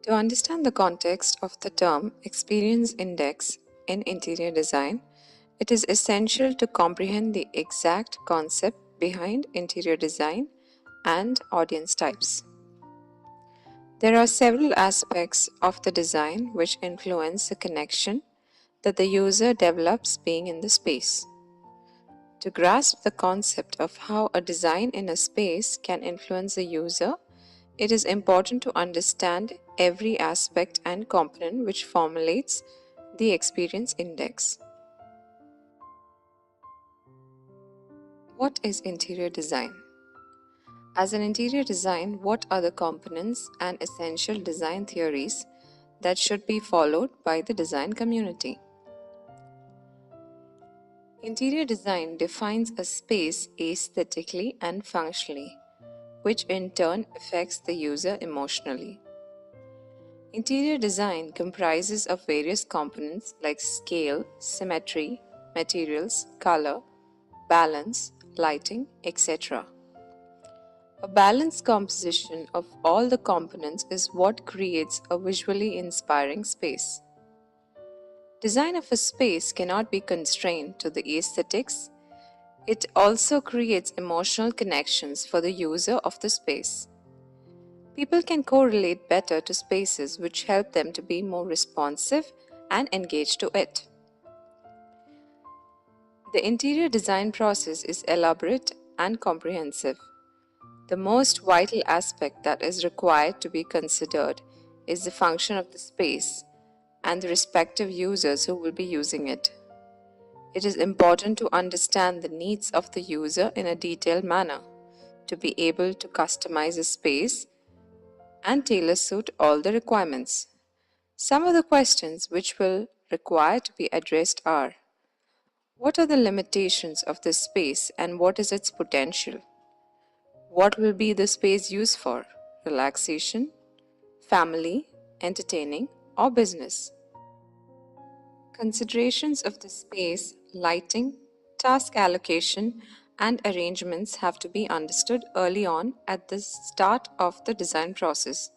To understand the context of the term experience index in interior design, it is essential to comprehend the exact concept behind interior design and audience types. There are several aspects of the design which influence the connection that the user develops being in the space. To grasp the concept of how a design in a space can influence the user, it is important to understand every aspect and component which formulates the experience index. What is interior design? As an interior design, what are the components and essential design theories that should be followed by the design community? Interior design defines a space aesthetically and functionally, which in turn affects the user emotionally. Interior design comprises of various components like scale, symmetry, materials, color, balance, lighting, etc. A balanced composition of all the components is what creates a visually inspiring space. Design of a space cannot be constrained to the aesthetics. It also creates emotional connections for the user of the space. People can correlate better to spaces which help them to be more responsive and engaged to it. The interior design process is elaborate and comprehensive. The most vital aspect that is required to be considered is the function of the space and the respective users who will be using it. It is important to understand the needs of the user in a detailed manner to be able to customize a space and tailor suit all the requirements. Some of the questions which will require to be addressed are: what are the limitations of this space and what is its potential? What will be the space used for? Relaxation, family, entertaining, or business? Considerations of the space, lighting, task allocation, and arrangements have to be understood early on at the start of the design process.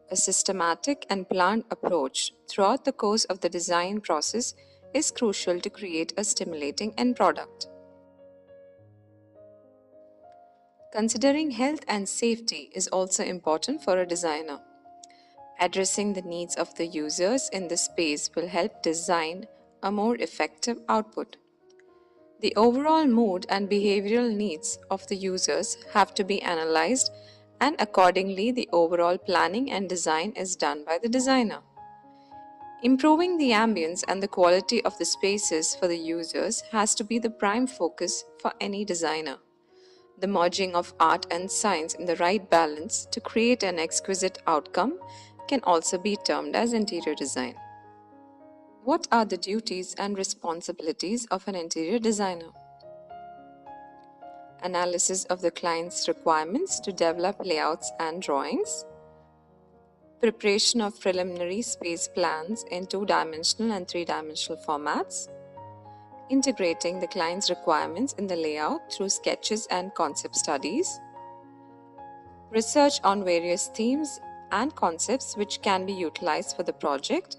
A systematic and planned approach throughout the course of the design process is crucial to create a stimulating end product. Considering health and safety is also important for a designer. Addressing the needs of the users in the space will help design a more effective output. The overall mood and behavioral needs of the users have to be analyzed, and accordingly, the overall planning and design is done by the designer. Improving the ambience and the quality of the spaces for the users has to be the prime focus for any designer. The merging of art and science in the right balance to create an exquisite outcome can also be termed as interior design. What are the duties and responsibilities of an interior designer? Analysis of the client's requirements to develop layouts and drawings. Preparation of preliminary space plans in two-dimensional and three-dimensional formats. Integrating the client's requirements in the layout through sketches and concept studies. Research on various themes and concepts which can be utilized for the project.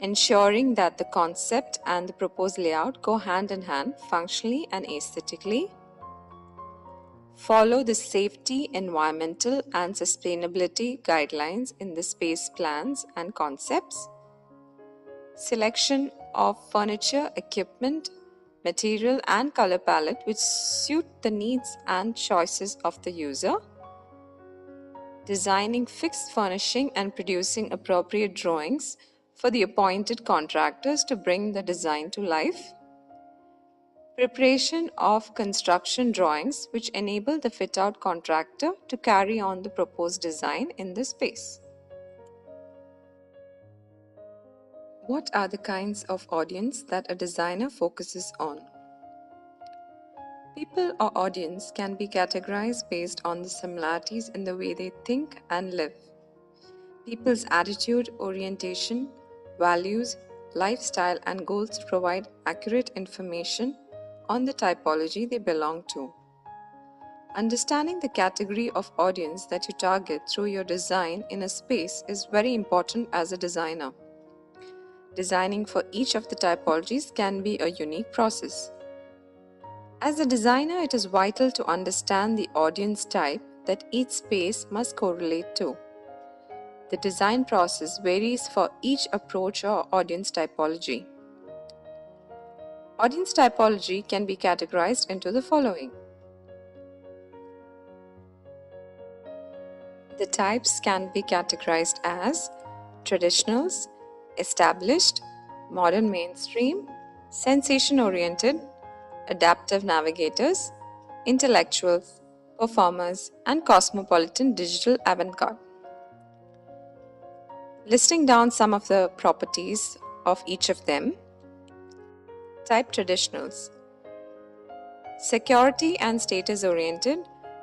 Ensuring that the concept and the proposed layout go hand in hand functionally and aesthetically. Follow the safety, environmental, and sustainability guidelines in the space plans and concepts. Selection of furniture, equipment, material, and color palette which suit the needs and choices of the user. Designing fixed furnishing and producing appropriate drawings for the appointed contractors to bring the design to life. Preparation of construction drawings which enable the fit-out contractor to carry on the proposed design in the space. What are the kinds of audience that a designer focuses on? People or audience can be categorized based on the similarities in the way they think and live. People's attitude, orientation, values, lifestyle, and goals provide accurate information on the typology they belong to. Understanding the category of audience that you target through your design in a space is very important as a designer. Designing for each of the typologies can be a unique process. As a designer, it is vital to understand the audience type that each space must correlate to. The design process varies for each approach or audience typology. Audience typology can be categorized into the following. The types can be categorized as traditionals, established, modern mainstream, sensation-oriented, adaptive navigators, intellectuals, performers, and cosmopolitan digital avant-garde. Listing down some of the properties of each of them. Type traditionals. Security and status oriented,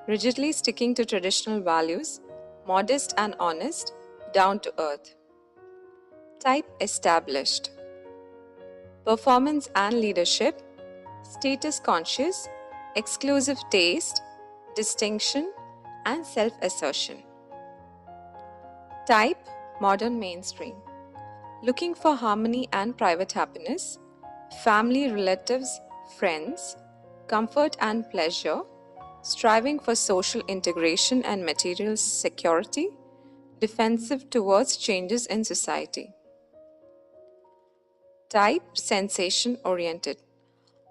rigidly sticking to traditional values, modest and honest, down to earth. Type established. Performance and leadership, status conscious, exclusive taste, distinction, and self assertion. Type modern mainstream. Looking for harmony and private happiness, family, relatives, friends, comfort and pleasure, striving for social integration and material security, defensive towards changes in society. Type sensation oriented.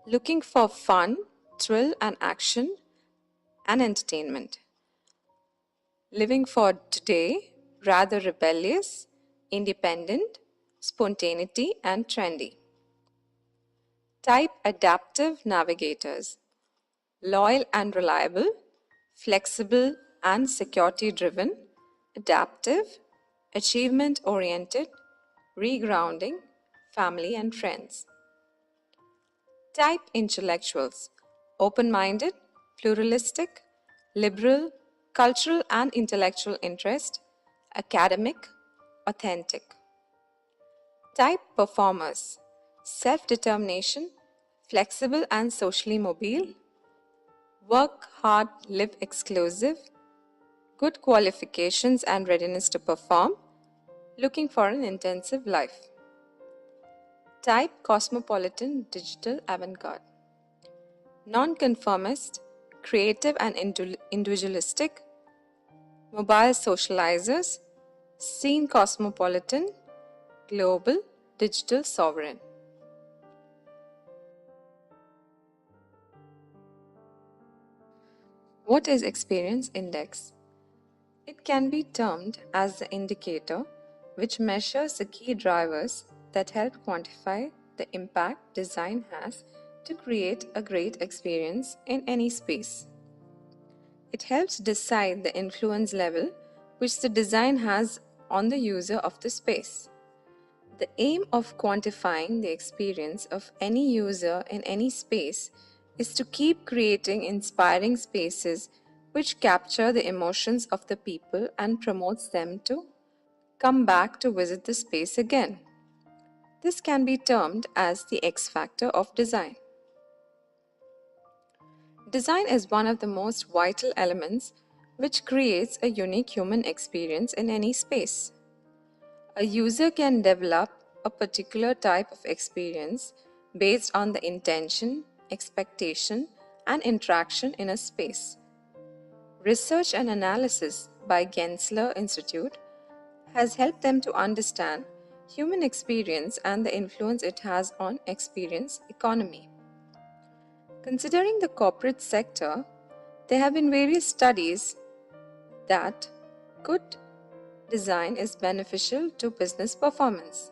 Looking for fun, thrill and action and entertainment. Living for today, rather rebellious, independent, spontaneity and trendy. Type adaptive navigators. Loyal and reliable, flexible and security driven, adaptive, achievement oriented, regrounding, family and friends. Type intellectuals. Open minded, pluralistic, liberal, cultural and intellectual interest, academic, authentic. Type performers. Self determination, flexible and socially mobile, work hard, live exclusive, good qualifications and readiness to perform, looking for an intensive life. Type cosmopolitan, digital avant-garde. Non-conformist, creative and individualistic, mobile socializers, scene cosmopolitan, global, digital sovereign. What is experience index? It can be termed as the indicator which measures the key drivers that help quantify the impact design has to create a great experience in any space. It helps decide the influence level which the design has on the user of the space. The aim of quantifying the experience of any user in any space is to keep creating inspiring spaces which capture the emotions of the people and promotes them to come back to visit the space again. This can be termed as the X factor of design. Design is one of the most vital elements which creates a unique human experience in any space. A user can develop a particular type of experience based on the intention, expectation, and interaction in a space. Research and analysis by Gensler Institute has helped them to understand human experience and the influence it has on experience economy. Considering the corporate sector, there have been various studies that good design is beneficial to business performance.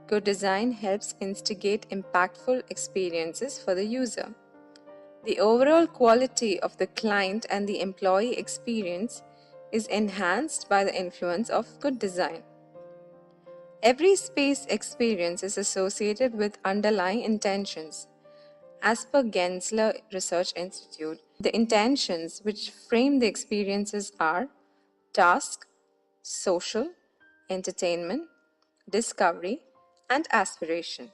Good design helps instigate impactful experiences for the user. The overall quality of the client and the employee experience is enhanced by the influence of good design. Every space experience is associated with underlying intentions. As per Gensler Research Institute, the intentions which frame the experiences are task, social, entertainment, discovery, and aspiration.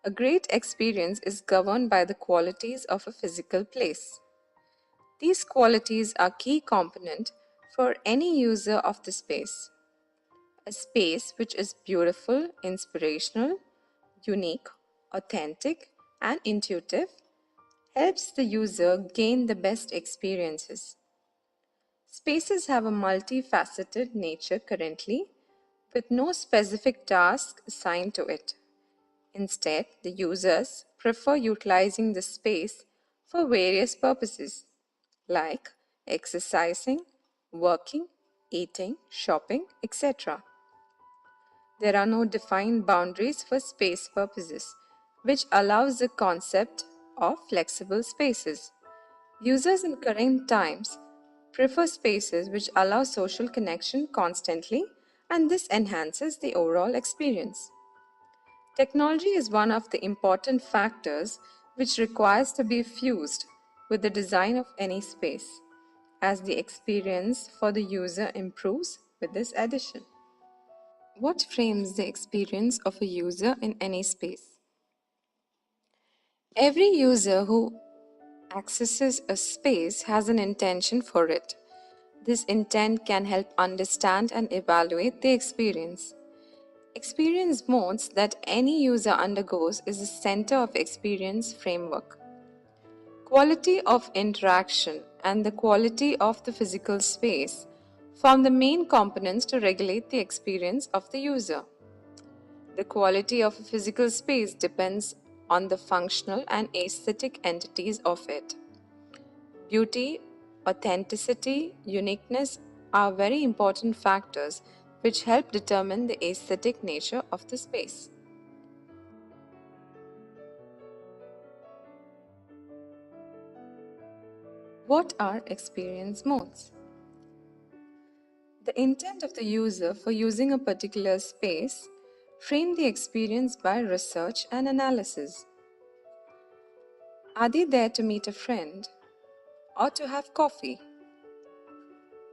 A great experience is governed by the qualities of a physical place. These qualities are key component for any user of the space. A space which is beautiful, inspirational, unique, authentic, and intuitive helps the user gain the best experiences. Spaces have a multifaceted nature currently, with no specific task assigned to it. Instead, the users prefer utilizing the space for various purposes, like exercising, working, eating, shopping, etc. There are no defined boundaries for space purposes, which allows the concept of flexible spaces. Users in current times prefer spaces which allow social connection constantly, and this enhances the overall experience. Technology is one of the important factors which requires to be fused with the design of any space, as the experience for the user improves with this addition. What frames the experience of a user in any space? Every user who accesses a space has an intention for it. This intent can help understand and evaluate the experience. Experience modes that any user undergoes is the center of experience framework. Quality of interaction and the quality of the physical space form the main components to regulate the experience of the user. The quality of a physical space depends on the functional and aesthetic entities of it. Beauty, authenticity, uniqueness are very important factors which help determine the aesthetic nature of the space. What are experience modes? The intent of the user for using a particular space frame the experience by research and analysis. Are they there to meet a friend, or to have coffee,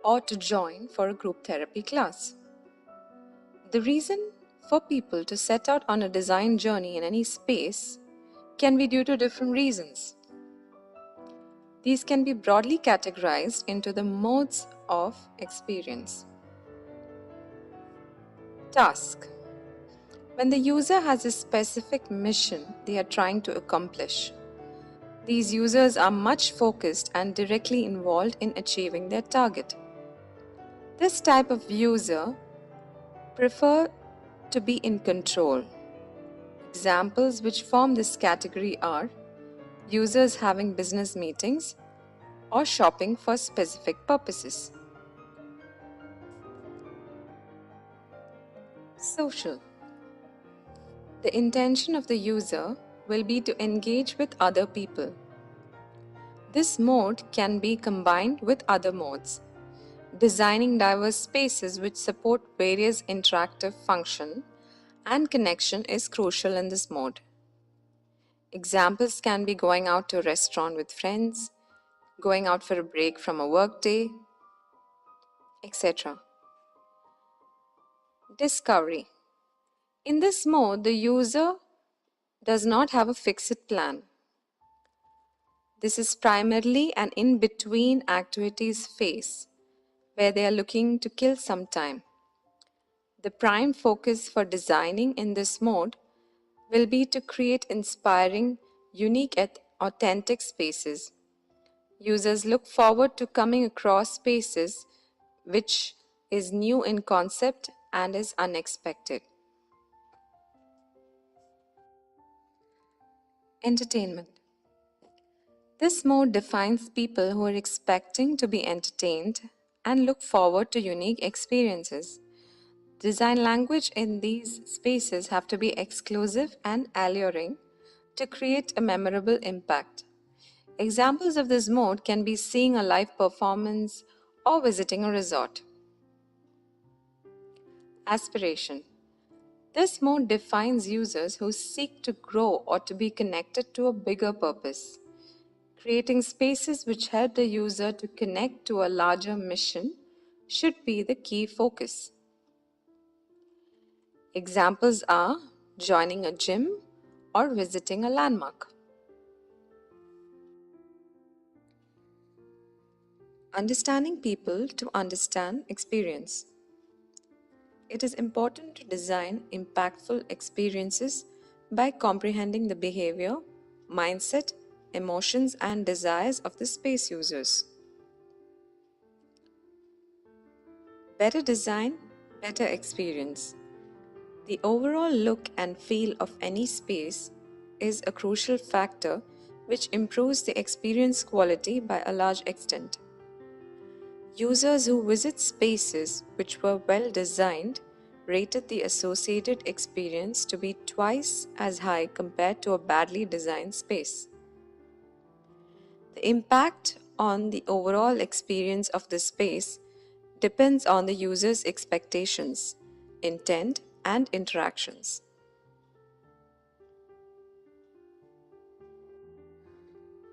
or to join for a group therapy class? The reason for people to set out on a design journey in any space can be due to different reasons. These can be broadly categorized into the modes of experience. Task. When the user has a specific mission they are trying to accomplish, these users are much focused and directly involved in achieving their target. This type of user prefer to be in control. Examples which form this category are users having business meetings or shopping for specific purposes. Social. The intention of the user will be to engage with other people. This mode can be combined with other modes. Designing diverse spaces which support various interactive function and connection is crucial in this mode. Examples can be going out to a restaurant with friends, going out for a break from a workday, etc. Discovery. In this mode, the user does not have a fixed plan. This is primarily an in-between activities phase where they are looking to kill some time. The prime focus for designing in this mode will be to create inspiring, unique and authentic spaces. Users look forward to coming across spaces which is new in concept and is unexpected. Entertainment. This mode defines people who are expecting to be entertained and look forward to unique experiences. Design language in these spaces have to be exclusive and alluring to create a memorable impact. Examples of this mode can be seeing a live performance or visiting a resort. Aspiration. This mode defines users who seek to grow or to be connected to a bigger purpose. Creating spaces which help the user to connect to a larger mission should be the key focus. Examples are joining a gym or visiting a landmark. Understanding people to understand experience. It is important to design impactful experiences by comprehending the behavior, mindset, emotions, and desires of the space users. Better design, better experience. The overall look and feel of any space is a crucial factor which improves the experience quality by a large extent. Users who visit spaces which were well designed rated the associated experience to be twice as high compared to a badly designed space. The impact on the overall experience of the space depends on the user's expectations, intent, and interactions.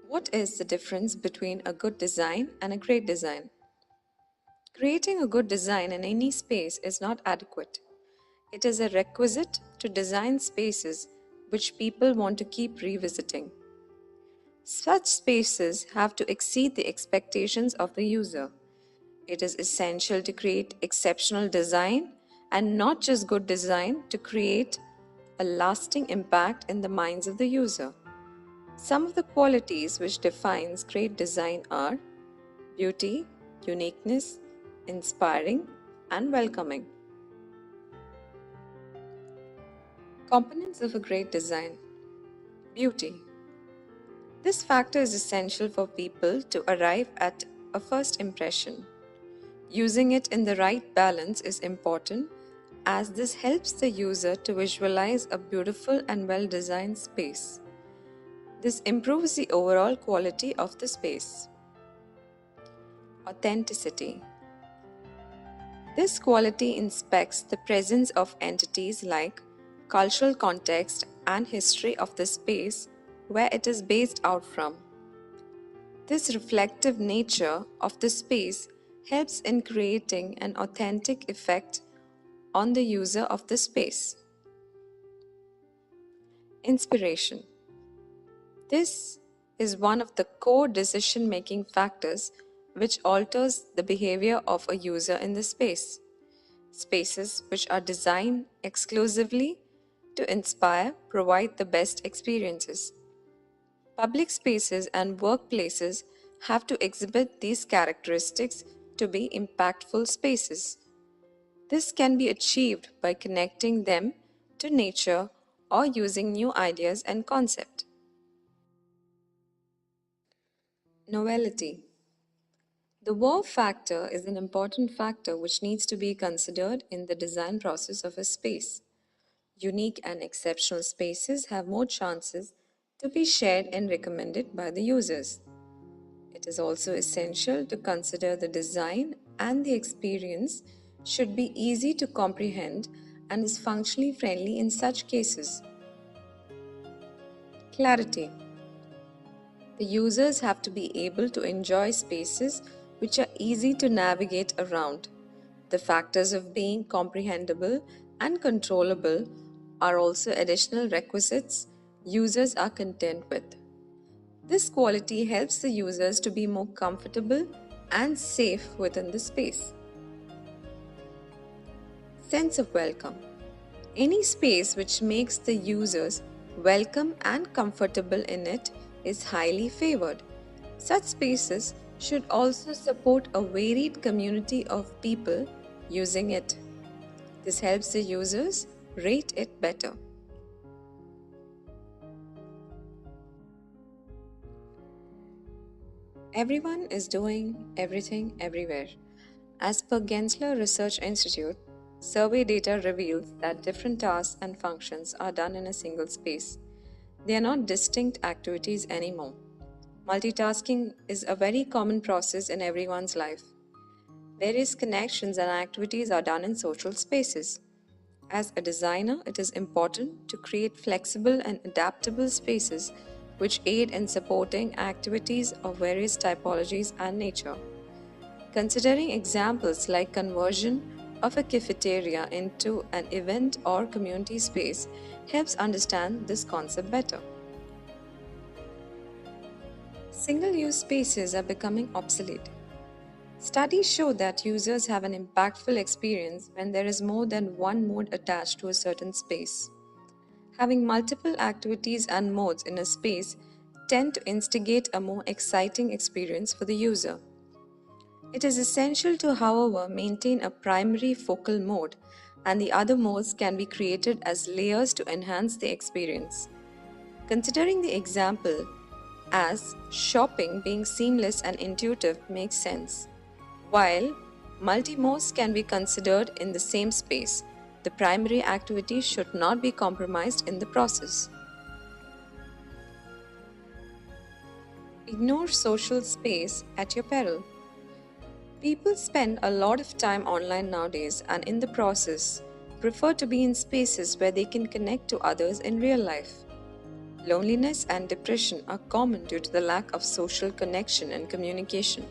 What is the difference between a good design and a great design? Creating a good design in any space is not adequate. It is a requisite to design spaces which people want to keep revisiting. Such spaces have to exceed the expectations of the user. It is essential to create exceptional design and not just good design to create a lasting impact in the minds of the user. Some of the qualities which defines great design are beauty, uniqueness, inspiring, and welcoming. Components of a great design. Beauty. This factor is essential for people to arrive at a first impression. Using it in the right balance is important as this helps the user to visualize a beautiful and well designed space. This improves the overall quality of the space. Authenticity. This quality inspects the presence of entities like cultural context and history of the space where it is based out from. This reflective nature of the space helps in creating an authentic effect on the user of the space. Inspiration. This is one of the core decision making factors which alters the behavior of a user in the space. Spaces which are designed exclusively to inspire provide the best experiences. Public spaces and workplaces have to exhibit these characteristics to be impactful spaces. This can be achieved by connecting them to nature or using new ideas and concepts. Novelty. The wow factor is an important factor which needs to be considered in the design process of a space. Unique and exceptional spaces have more chances to be shared and recommended by the users. It is also essential to consider the design and the experience should be easy to comprehend and is functionally friendly in such cases. Clarity. The users have to be able to enjoy spaces which are easy to navigate around. The factors of being comprehensible and controllable are also additional requisites users are content with. This quality helps the users to be more comfortable and safe within the space. Sense of welcome. Any space which makes the users welcome and comfortable in it is highly favored. Such spaces should also support a varied community of people using it. This helps the users rate it better. Everyone is doing everything everywhere. As per Gensler Research Institute, survey data reveals that different tasks and functions are done in a single space. They are not distinct activities anymore. Multitasking is a very common process in everyone's life. Various connections and activities are done in social spaces. As a designer, it is important to create flexible and adaptable spaces which aid in supporting activities of various typologies and nature. Considering examples like conversion of a cafeteria into an event or community space helps understand this concept better. Single-use spaces are becoming obsolete. Studies show that users have an impactful experience when there is more than one mode attached to a certain space. Having multiple activities and modes in a space tend to instigate a more exciting experience for the user. It is essential to, however, maintain a primary focal mode, and the other modes can be created as layers to enhance the experience. Considering the example as shopping being seamless and intuitive makes sense. While multi-modes can be considered in the same space, the primary activity should not be compromised in the process. Ignore social space at your peril. People spend a lot of time online nowadays and in the process prefer to be in spaces where they can connect to others in real life. Loneliness and depression are common due to the lack of social connection and communication.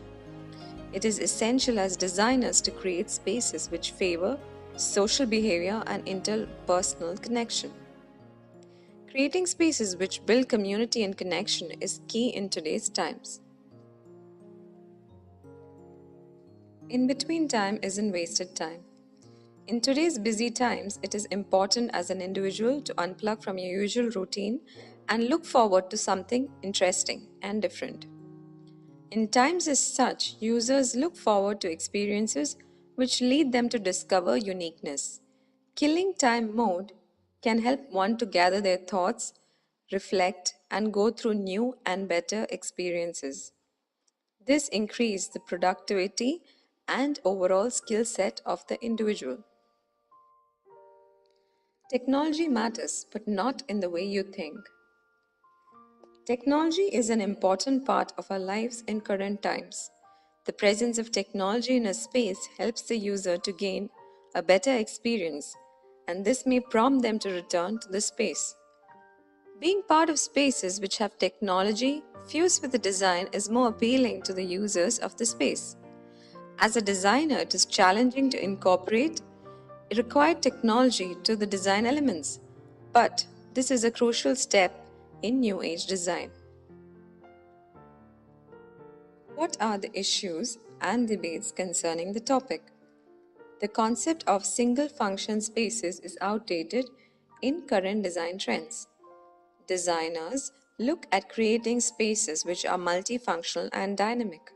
It is essential as designers to create spaces which favor social behavior and interpersonal connection. Creating spaces which build community and connection is key in today's times. In between time isn't wasted time. In today's busy times, it is important as an individual to unplug from your usual routine and look forward to something interesting and different. In times as such, users look forward to experiences which lead them to discover uniqueness. Killing time mode can help one to gather their thoughts, reflect, and go through new and better experiences. This increases the productivity and overall skill set of the individual. Technology matters, but not in the way you think. Technology is an important part of our lives in current times. The presence of technology in a space helps the user to gain a better experience, and this may prompt them to return to the space. Being part of spaces which have technology fused with the design is more appealing to the users of the space. As a designer, it is challenging to incorporate required technology to the design elements, but this is a crucial step in New Age design. What are the issues and debates concerning the topic? The concept of single function spaces is outdated in current design trends. Designers look at creating spaces which are multifunctional and dynamic.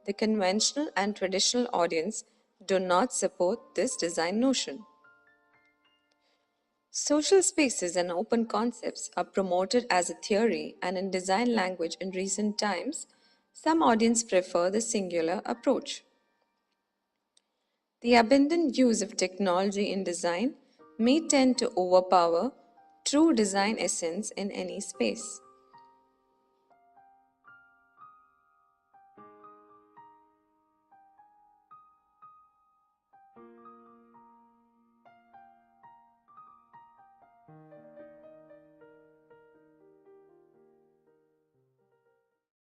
The conventional and traditional audience do not support this design notion. Social spaces and open concepts are promoted as a theory, and in design language in recent times, some audiences prefer the singular approach. The abundant use of technology in design may tend to overpower true design essence in any space.